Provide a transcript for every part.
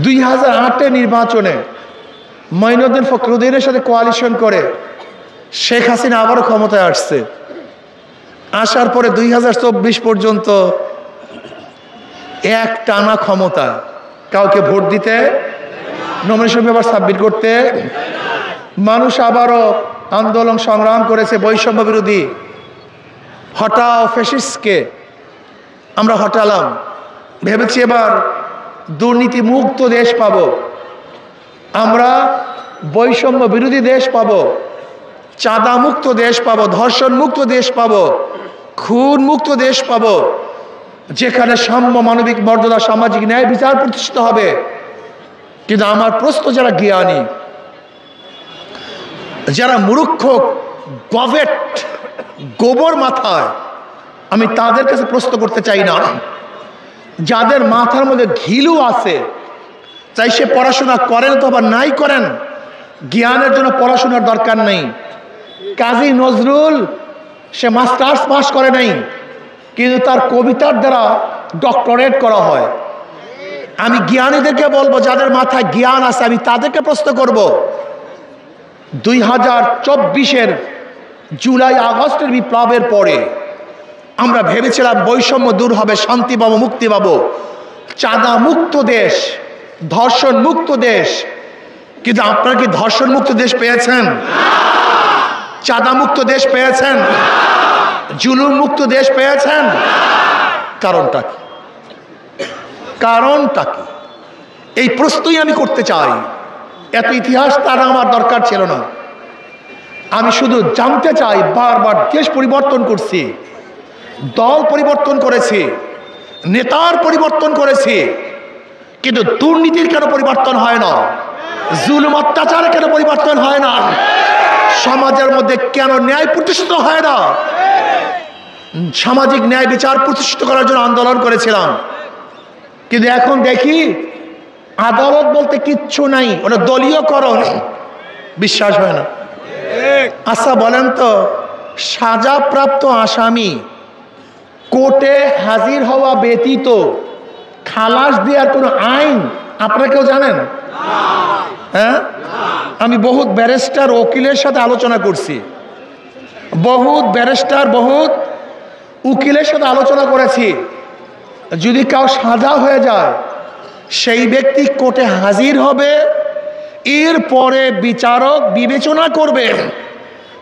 2008-এর নির্বাচনে মঈনুদ্দিন ফখরুদ্দিনের সাথে কোয়ালিশন করে শেখ হাসিনা আবারও ক্ষমতায় আসছে। আসার পরে 2024 পর্যন্ত এক টানা ক্ষমতা, কাউকে ভোট দিতে, নমিনেশন পেপার সাবমিট করতে, মানুষ আবারও আন্দোলন সংগ্রাম করেছে বৈষম্য বিরোধী। হটাও ফ্যাসিস্টকে, আমরা হটালাম। ভেবেছি এবার দুর্নীতি মুক্ত দেশ পাবো, আমরা বৈষম্য বিরোধী দেশ পাবো, চাঁদা মুক্ত দেশ পাবো, ধর্ষণ মুক্ত দেশ পাবো, খুন মুক্ত দেশ পাবো, যেখানে সাম্য, মানবিক মর্যাদা, সামাজিক ন্যায় বিচার প্রতিষ্ঠিত হবে। কিন্তু আমার প্রশ্ন, যারা জ্ঞানী, যারা মূর্খ, গভেট, গোবর মাথায়, আমি তাদের কাছে প্রশ্ন করতে চাই না। যাদের মাথার মধ্যে ঘিলু আছে, চাই সে পড়াশোনা করেন অথবা নাই করেন, জ্ঞানের জন্য পড়াশোনার দরকার নেই। কাজী নজরুল সে মাস্টার্স পাস করে নাই, কিন্তু তার কবিতার দ্বারা ডক্টরেট করা হয়। আমি জ্ঞানীদেরকে বলবো, যাদের মাথায় জ্ঞান আছে, আমি তাদেরকে প্রশ্ন করব। 2024-এর জুলাই আগস্টের বিপ্লবের পরে আমরা ভেবেছিলাম বৈষম্য দূর হবে, শান্তি পাবো, মুক্তি পাবো, চাঁদা মুক্ত দেশ, ধর্ষণ মুক্ত দেশ। কিন্তু আপনারা কি ধর্ষণ মুক্ত দেশ পেয়েছেন? চাঁদা মুক্ত দেশ পেয়েছেন? জুলুম মুক্ত দেশ পেয়েছেন? কারণটা কি? কারণটা কি? এই প্রশ্নই আমি করতে চাই। এত ইতিহাস তারা আমার দরকার ছিল না। আমি শুধু জানতে চাই, বারবার দেশ পরিবর্তন করছি, দল পরিবর্তন করেছি, নেতার পরিবর্তন করেছি, কিন্তু দুর্নীতির কেন পরিবর্তন হয় না? জুলুম অত্যাচারের কেন পরিবর্তন হয় না? সমাজের মধ্যে কেন ন্যায় প্রতিষ্ঠিত হয় না? সামাজিক ন্যায় বিচার প্রতিষ্ঠিত করার জন্য আন্দোলন করেছিলাম, কিন্তু এখন দেখি আদালত বলতে কিচ্ছু নাই, ওটা দলীয়করণ। বিশ্বাস হয় না? আচ্ছা বলেন তো, সাজাপ্রাপ্ত আসামি কোর্টে হাজির হওয়া ব্যতীত খালাস দেওয়ার কোনো আইন আপনারা কেউ জানেন? হ্যাঁ, আমি বহুত ব্যারিস্টার, উকিলের সাথে আলোচনা করছি, বহুত ব্যারিস্টার, বহুত উকিলের সাথে আলোচনা করেছি। যদি কাউ সাজা হয়ে যায়, সেই ব্যক্তি কোর্টে হাজির হবে, এরপরে বিচারক বিবেচনা করবে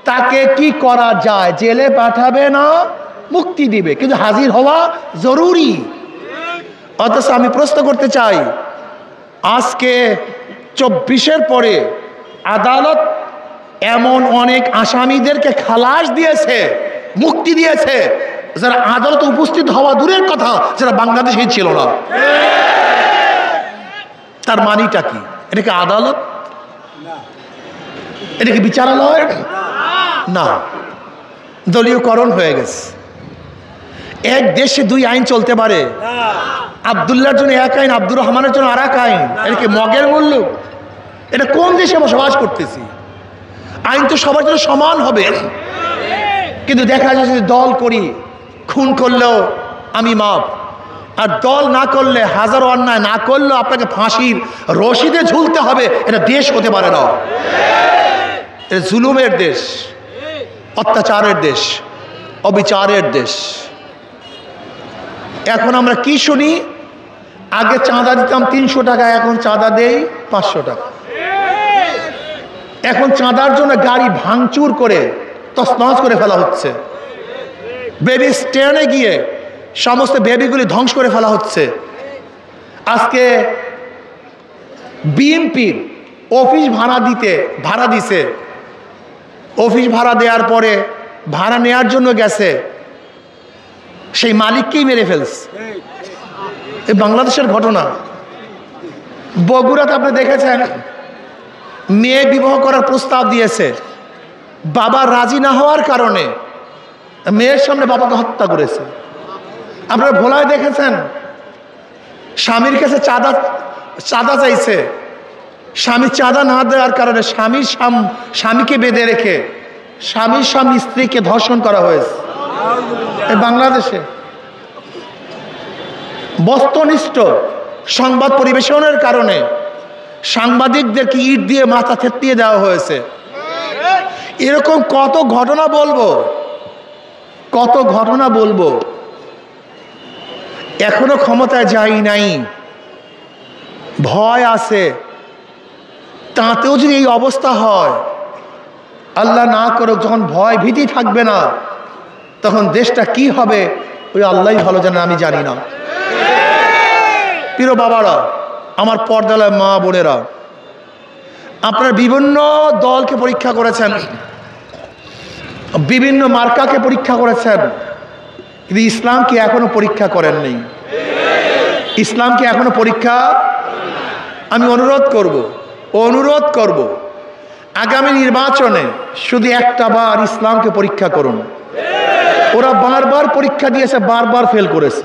তাকে কি করা যায়, জেলে পাঠাবে না মুক্তি দিবে, কিন্তু হাজির হওয়া জরুরি। অথচ আমি প্রশ্ন করতে চাই, আজকে 24-এর পরে আদালত এমন অনেক আসামিদেরকে খালাস দিয়েছে, মুক্তি দিয়েছে, যারা আদালতে উপস্থিত হওয়া দূরের কথা, যারা বাংলাদেশেই ছিল না। তার মানিটা কি? এটা কি আদালত? এটা কি বিচারালয়? না, দলীয়করণ হয়ে গেছে। এক দেশে দুই আইন চলতে পারে? আব্দুল্লাহর জন্য এক আইন, আব্দুর রহমানের জন্য আর এক আইন। এটা কি মগের মূল্য? এটা কোন দেশে বসবাস করতেছি? আইন তো সবার জন্য সমান হবে। কিন্তু দেখা যাচ্ছে দল করি, খুন করলেও আমি মাপ, আর দল না করলে, হাজারো অন্যায় না করলেও আপনাকে ফাঁসির রশিদে ঝুলতে হবে। এটা দেশ হতে পারে না। এটা জুলুমের দেশ, অত্যাচারের দেশ, অবিচারের দেশ। এখন আমরা কি শুনি? আগে চাঁদা দিতাম 300 টাকা, এখন চাঁদা দেই 500 টাকা। এখন চাঁদার জন্য গাড়ি ভাঙচুর করে তছনছ করে ফেলা হচ্ছে। বেবি স্ট্যান্ডে গিয়ে সমস্ত বেবিগুলি ধ্বংস করে ফেলা হচ্ছে। আজকে বিএনপির অফিস ভাড়া দিছে, অফিস ভাড়া দেওয়ার পরে ভাড়া নেওয়ার জন্য গেছে, সেই মালিককেই মেরে ফেলছে। এই বাংলাদেশের ঘটনা। বগুড়াতে আপনি দেখেছেন, মেয়ে বিবাহ করার প্রস্তাব দিয়েছে, বাবা রাজি না হওয়ার কারণে মেয়ের সামনে বাবাকে হত্যা করেছে। আপনারা ভোলায় দেখেছেন, স্বামীর কাছে চাঁদা চাইছে, স্বামী চাঁদা না দেওয়ার কারণে স্বামীকে বেঁধে রেখে স্বামীর স্বামী স্ত্রীকে ধর্ষণ করা হয়েছে। এই বাংলাদেশে বস্তুনিষ্ঠ সংবাদ পরিবেশনের কারণে সাংবাদিকদেরকে ইট দিয়ে মাথা থেতলিয়ে দেওয়া হয়েছে। এরকম কত ঘটনা বলবো, কত ঘটনা বলবো। এখনো ক্ষমতায় যাই নাই, ভয় আছে। তাতেও যদি এই অবস্থা হয়, আল্লাহ না করুক, যখন ভয় ভীতি থাকবে না, তখন দেশটা কি হবে ওই আল্লাহই ভালো জানেন, আমি জানি না। প্রিয় বাবারা, আমার পর্দালয় মা বোনেরা, আপনারা বিভিন্ন দলকে পরীক্ষা করেছেন, বিভিন্ন মার্কাকে পরীক্ষা করেছেন, কিন্তু ইসলামকে এখনো পরীক্ষা করেননি। ইসলামকে এখনো পরীক্ষা। আমি অনুরোধ করব আগামী নির্বাচনে শুধু একটা বার ইসলামকে পরীক্ষা করুন। ওরা বারবার পরীক্ষা দিয়েছে, বারবার ফেল করেছে,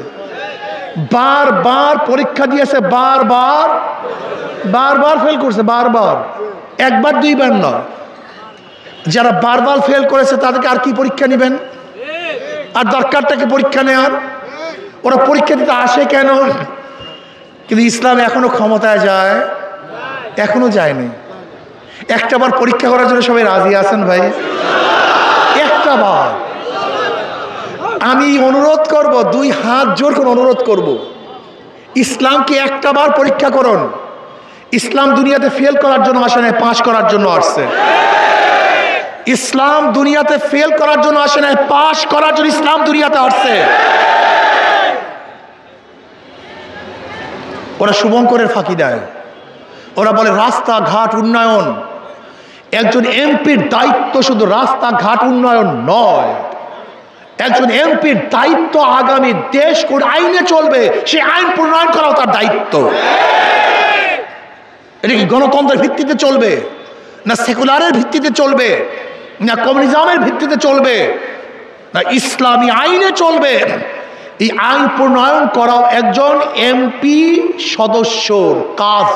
বারবার পরীক্ষা দিয়েছে, বারবার ফেল করেছে, বারবার, একবার দুইবার নয়। যারা বারবার ফেল করেছে তাদেরকে আর কি পরীক্ষা নেবেন? আর দরকারটাকে পরীক্ষা নেওয়ার? ওরা পরীক্ষা দিতে আসে কেন? কিন্তু ইসলাম এখনো ক্ষমতায় যায়, এখনো যায়নি। একটা বার পরীক্ষা করার জন্য সবাই রাজি আছেন ভাই? একটা বার। আমি অনুরোধ করব, দুই হাত জোর করে অনুরোধ করব, ইসলামকে একটা বার পরীক্ষা করুন। ইসলাম দুনিয়াতে ফেল করার জন্য আসে না, পাস করার জন্য আসছে। ইসলাম দুনিয়াতে ফেল করার জন্য আসে না, পাস করার জন্য ইসলাম দুনিয়াতে আসছে। ওরা শুভঙ্করের ফাঁকি দেয়, ওরা বলে রাস্তাঘাট উন্নয়ন। একজন এমপির দায়িত্ব শুধু রাস্তাঘাট উন্নয়ন নয়, একজন এমপির দায়িত্ব আগামী দেশ কোন আইনে চলবে সেই আইন প্রণয়ন করাও তার দায়িত্ব। এটা কি গণতন্ত্রের ভিত্তিতে চলবে, না সেকুলারের ভিত্তিতে চলবে, না কমিউনিজমের ভিত্তিতে চলবে, না ইসলামী আইনে চলবে? এই আইন প্রণয়ন করাও একজন এমপি সদস্যর কাজ।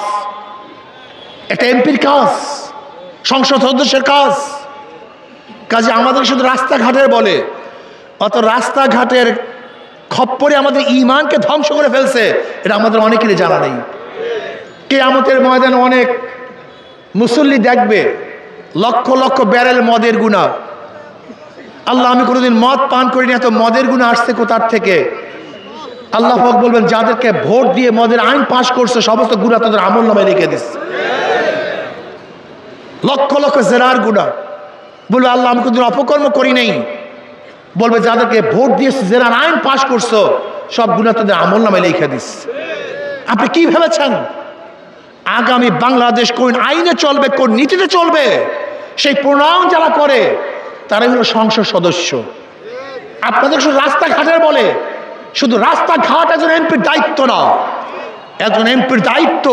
এটা এমপির কাজ, সংসদ সদস্যের কাজ। কাজে আমাদের শুধু রাস্তাঘাটের বলে, অত রাস্তাঘাটের খপ্পরে আমাদের ঈমানকে ধ্বংস করে ফেলছে, এটা আমাদের অনেকেরই জানা নেই। কিয়ামতের ময়দানে অনেক মুসল্লি দেখবে লক্ষ লক্ষ ব্যারেল মদের গুনাহ। আল্লাহ, আমি কোনোদিন মদ পান করিনি, এত মদের গুনাহ আসছে কোথার থেকে? আল্লাহ পাক বলবেন, যাদেরকে ভোট দিয়ে মদের আইন পাশ করছে সমস্ত গুনাহ তাদের আমল নামায় লিখে দিচ্ছে। লক্ষ লক্ষ জেনার গুনাহ। বলবে, আল্লাহ, আমি কোনোদিন অপকর্ম করি নাই। বলবে, যাদেরকে ভোট দিয়ে জেনার আইন পাশ করছো সব গুনাহ তাদের আমল নামায় লিখে দিচ্ছে। আপনি কি ভেবেছেন আগামী বাংলাদেশ কোন আইনে চলবে, কোন নীতিতে চলবে, সেই প্রণয়ন যারা করে তারাই হলো সংসদ সদস্য। আপনাদের শুধু রাস্তাঘাটের বলে, শুধু রাস্তাঘাট একজন এমপির দায়িত্ব না। একজন এমপির দায়িত্ব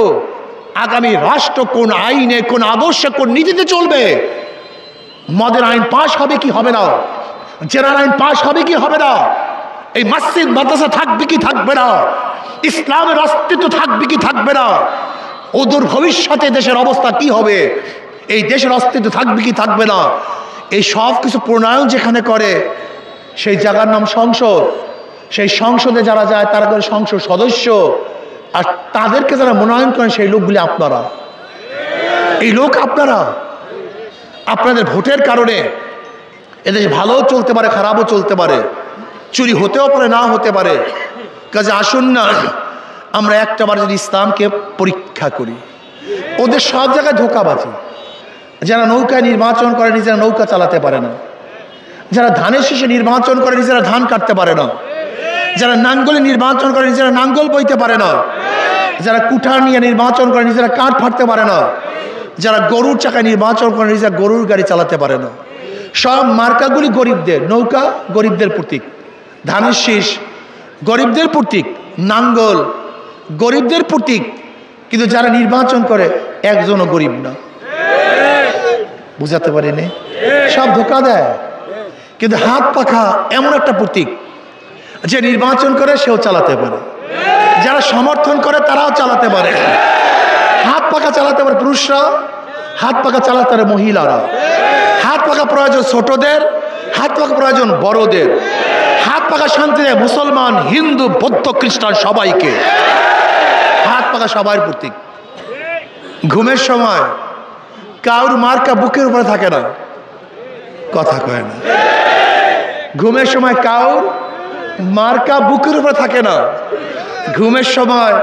আগামী রাষ্ট্র কোন আইনে, কোন আদর্শে, কোন নীতিতে চলবে। মদের আইন পাশ হবে কি হবে না, জেনার আইন পাশ হবে কি হবে না, এই মসজিদ মাদ্রাসা থাকবে কি থাকবে না, ইসলামের অস্তিত্ব থাকবে কি থাকবে না, অদূর ভবিষ্যতে দেশের অবস্থা কি হবে, এই দেশের অস্তিত্ব থাকবে কি থাকবে না, এই সব কিছু প্রণয়ন যেখানে করে সেই জায়গার নাম সংসদ। সেই সংসদে যারা যায় তারা করে সংসদ সদস্য, আর তাদেরকে যারা মনোনয়ন করেন সেই লোকগুলি আপনারা। এই লোক আপনারা। আপনাদের ভোটের কারণে এদেশ ভালোও চলতে পারে, খারাপও চলতে পারে, চুরি হতেও পারে, না হতে পারে। কাজে আসুন না আমরা একটাবার যদি ইসলামকে পরীক্ষা করি। ওদের সব জায়গায় ধোঁকাবাজি। যারা নৌকায় নির্বাচন করে নিজেরা নৌকা চালাতে পারে না, যারা ধানের শীষে নির্বাচন করে নিজেরা ধান কাটতে পারে না, যারা নাঙ্গলে নির্বাচন করে নিজেরা নাঙ্গল বইতে পারে না, যারা কুঠার নিয়ে নির্বাচন করে নিজেরা কাঠ ফাটতে পারে না, যারা গরুর চাকায় নির্বাচন করে নিজেরা গরুর গাড়ি চালাতে পারে না। সব মার্কাগুলি গরিবদের। নৌকা গরিবদের প্রতীক, ধানের শীষ গরিবদের প্রতীক, নাঙ্গল গরিবদের প্রতীক। কিন্তু যারা নির্বাচন করে একজনও গরিব না। বুঝাতে পারিনি? সব ধোকা দেয়। কিন্তু হাত পাখা এমন একটা প্রতীক, যে নির্বাচন করে সেও চালাতে পারে, যারা সমর্থন করে তারাও চালাতে পারে। হাত পাখা চালাতে পারে পুরুষরা, হাত পাখা চালাতে পারে মহিলারা। হাত পাখা প্রয়োজন ছোটদের, হাত পাখা প্রয়োজন বড়দের। হাত পাখা শান্তি দেয় মুসলমান, হিন্দু, বৌদ্ধ, খ্রিস্টান সবাইকে। হাত পাকা সবার প্রতীক। ঘুমের সময় কাউর মার্কা বুকের উপরে থাকে না, কথা কয় না। ঘুমের সময় কাউর মার্কা বুকের উপরে থাকে না। ঘুমের সময়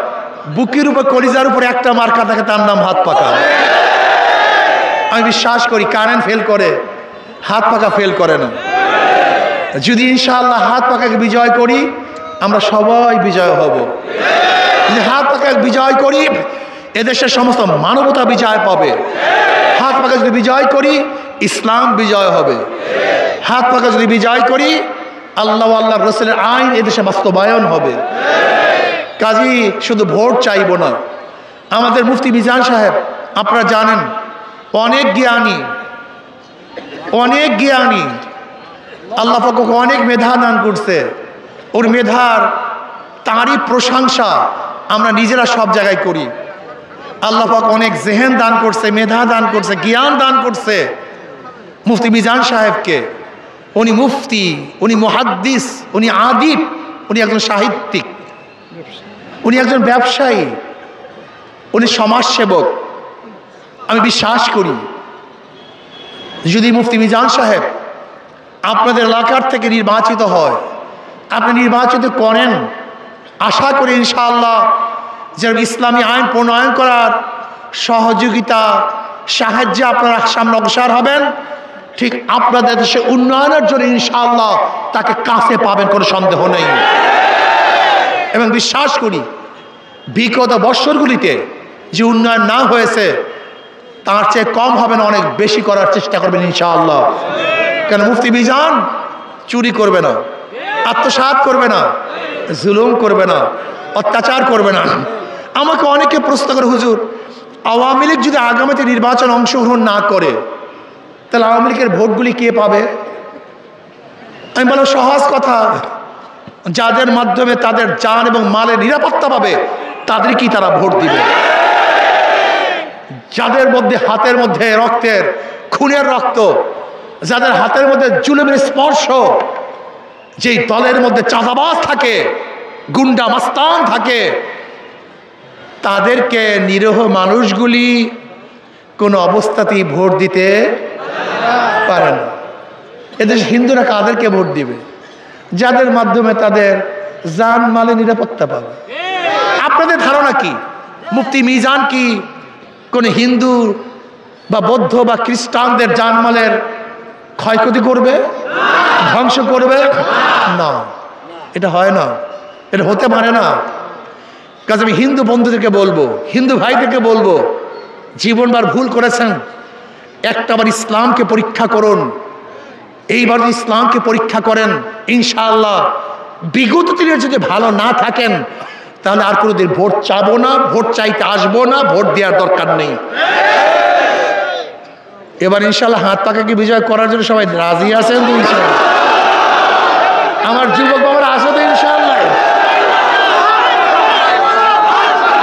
বুকের উপর কলিজার উপরে একটা মার্কা থাকে, তার নাম হাত পাকা। আমি বিশ্বাস করি কারেন্ট ফেল করে, হাত পাকা ফেল করে না। যদি ইনশাআল্লাহ হাত পাকাকে বিজয় করি, আমরা সবাই বিজয় হব। যদি হাত পাকাকে বিজয় করি, এদেশের সমস্ত মানবতা বিজয় পাবে। হাত পাকা যদি বিজয় করি, ইসলাম বিজয় হবে। হাত পাকা যদি বিজয় করি, আল্লাহ আল্লাহ রসুলের আইন এদেশে বাস্তবায়ন হবে। কাজী শুধু ভোট চাইব না। আমাদের মুফতি মিজান সাহেব আপনারা জানেন অনেক জ্ঞানী, অনেক জ্ঞানী। আল্লাহ পাক অনেক মেধা দান করছে। ওর মেধার তারই প্রশংসা আমরা নিজেরা সব জায়গায় করি। আল্লাহ পাক অনেক জেহেন দান করছে, মেধা দান করছে, জ্ঞান দান করছে মুফতি মিজান সাহেবকে। উনি মুফতি, উনি মুহাদ্দিস, উনি আদিব, উনি একজন সাহিত্যিক, উনি একজন ব্যবসায়ী, উনি সমাজসেবক। আমি বিশ্বাস করি যদি মুফতি মিজান সাহেব আপনাদের এলাকার থেকে নির্বাচিত হয়, আপনি নির্বাচিত করেন, আশা করি ইনশাআল্লাহ যে ইসলামী আইন প্রণয়ন করার সহযোগিতা সাহায্যে আপনারা সামনে অগ্রসর হবেন। ঠিক আপনাদের দেশে উন্নয়নের জন্য ইনশাআল্লাহ তাকে কাছে পাবেন, কোনো সন্দেহ নেই। এবং বিশ্বাস করি বিগত বৎসরগুলিতে যে উন্নয়ন না হয়েছে তার চেয়ে কম হবে না, অনেক বেশি করার চেষ্টা করবেন ইনশাআল্লাহ। কেন মুফতি মিজান চুরি করবে না, আত্মসাৎ করবে না, জুলুম করবে না, অত্যাচার করবে না। আমাকে অনেকে প্রশ্ন করে, হুজুর আওয়ামী লীগ যদি আগামীতে নির্বাচন অংশগ্রহণ না করে তাহলে আওয়ামী লীগের ভোটগুলি কে পাবে? আমি বললাম সহজ কথা, যাদের মাধ্যমে তাদের জান এবং মালের নিরাপত্তা পাবে তাদেরকেই তারা ভোট দিবে। যাদের মধ্যে হাতের মধ্যে রক্তের খুনের রক্ত, যাদের হাতের মধ্যে জুলুমের স্পর্শ, যেই দলের মধ্যে চাঁদাবাজ থাকে, গুন্ডা মাস্তান থাকে, তাদেরকে নিরীহ মানুষগুলি কোনো অবস্থাতেই ভোট দিতে পারে না। এদেশ হিন্দুরা কাদেরকে ভোট দিবে? যাদের মাধ্যমে তাদের জান মালে নিরাপত্তা পাবে। আপনাদের ধারণা কি মুফতি মিজান কি কোন হিন্দু বা বৌদ্ধ বা খ্রিস্টানদের জানমালের ক্ষয়ক্ষতি করবে, ধ্বংস করবে? না, এটা হয় না, এটা হতে পারে না। কাজে আমি হিন্দু বন্ধুদেরকে বলবো, হিন্দু ভাইদেরকে বলবো, জীবনবার ভুল করেছেন, একটাবার ইসলামকে পরীক্ষা করুন। এইবার ইসলামকে পরীক্ষা করেন, ইনশাআল্লাহ বিগত দিনে যদি ভালো না থাকেন তাহলে আর কোনোদিন ভোট চাবো না, ভোট চাইতে আসবো না, ভোট দেওয়ার দরকার নেই। এবার ইনশাআল্লাহ হাত পাকাকে বিজয় করার জন্য সবাই রাজি আছেন তো? ইনশাআল্লাহ আমার যুবক বাবারা আসো তো ইনশাআল্লাহ।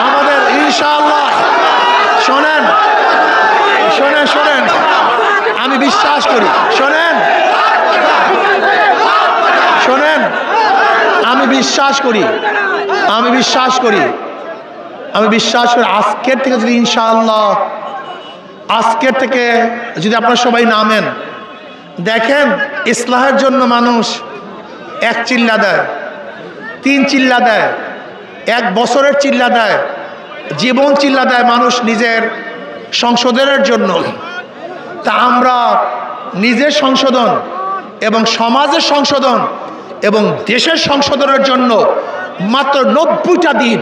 আমাদের ইনশাআল্লাহ শোনেন শোনেন শোনেন, আমি বিশ্বাস করি, শোনেন শোনেন, আমি বিশ্বাস করি আজকের থেকে যদি ইনশাআল্লাহ, আজকের থেকে যদি আপনারা সবাই নামেন, দেখেন ইসলাহের জন্য মানুষ 1 চিল্লা দেয়, 3 চিল্লা দেয়, 1 বছরের চিল্লা দেয়, জীবন চিল্লা দেয় মানুষ নিজের সংশোধনের জন্য। তা আমরা নিজের সংশোধন এবং সমাজের সংশোধন এবং দেশের সংশোধনের জন্য মাত্র 90টা দিন,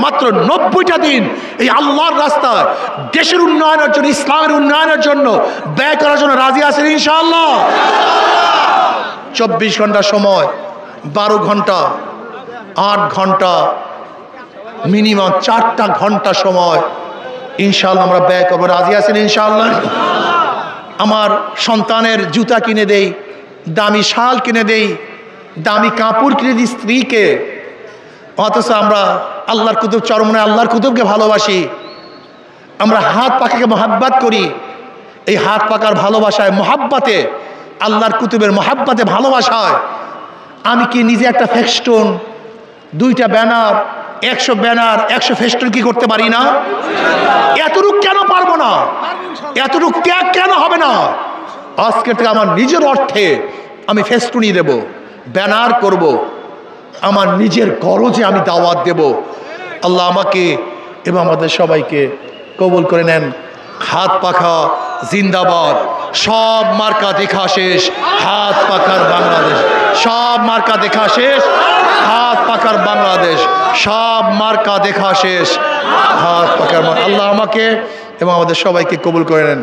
মাত্র 90টা দিন এই আল্লাহর রাস্তায় দেশের উন্নয়নের জন্য, ইসলামের উন্নয়নের জন্য ব্যয় করার জন্য রাজি আছেন ইনশাআল্লাহ? 24 ঘন্টা সময়, 12 ঘন্টা, 8 ঘন্টা, মিনিমাম 4টা ঘন্টা সময় ইনশাআল্লাহ আমরা ব্যয় করবো, রাজি আছেন ইনশাআল্লাহ? আমার সন্তানের জুতা কিনে দেই, দামি শাল কিনে দেই, দামি কাপড় কিনে দিই স্ত্রীকে, অথচ আমরা আল্লাহর কুতুব, চরমনে আল্লাহর কুতুবকে ভালোবাসি। আমরা হাত পাকাকে মহাব্বাত করি। এই হাত পাকার ভালোবাসায়, মহাব্বাতে, আল্লাহর কুতুবের মহাব্বাতে, ভালোবাসায় আমি কি নিজে একটা ফেস্টুন, 2টা ব্যানার, 100 ব্যানার 100 ফেস্টুন কি করতে পারি না? এতটুক কেন পারবো না? এতটুক ত্যাগ কেন হবে না? আজকের থেকে আমার নিজের অর্থে আমি ফেস্টুনি দেব, ব্যানার করব, আমার নিজের গরজে আমি দাওয়াত দেব। আল্লাহ আমাকে এবং আমাদের সবাইকে কবুল করে নেন। হাত পাখা জিন্দাবাদ। সব মার্কা দেখা শেষ, হাত পাখার বাংলাদেশ। সব মার্কা দেখা শেষ, হাত পাখার বাংলাদেশ। সব মার্কা দেখা শেষ, হাত পাখার। আল্লাহ আমাকে এবং আমাদের সবাইকে কবুল করে নেন।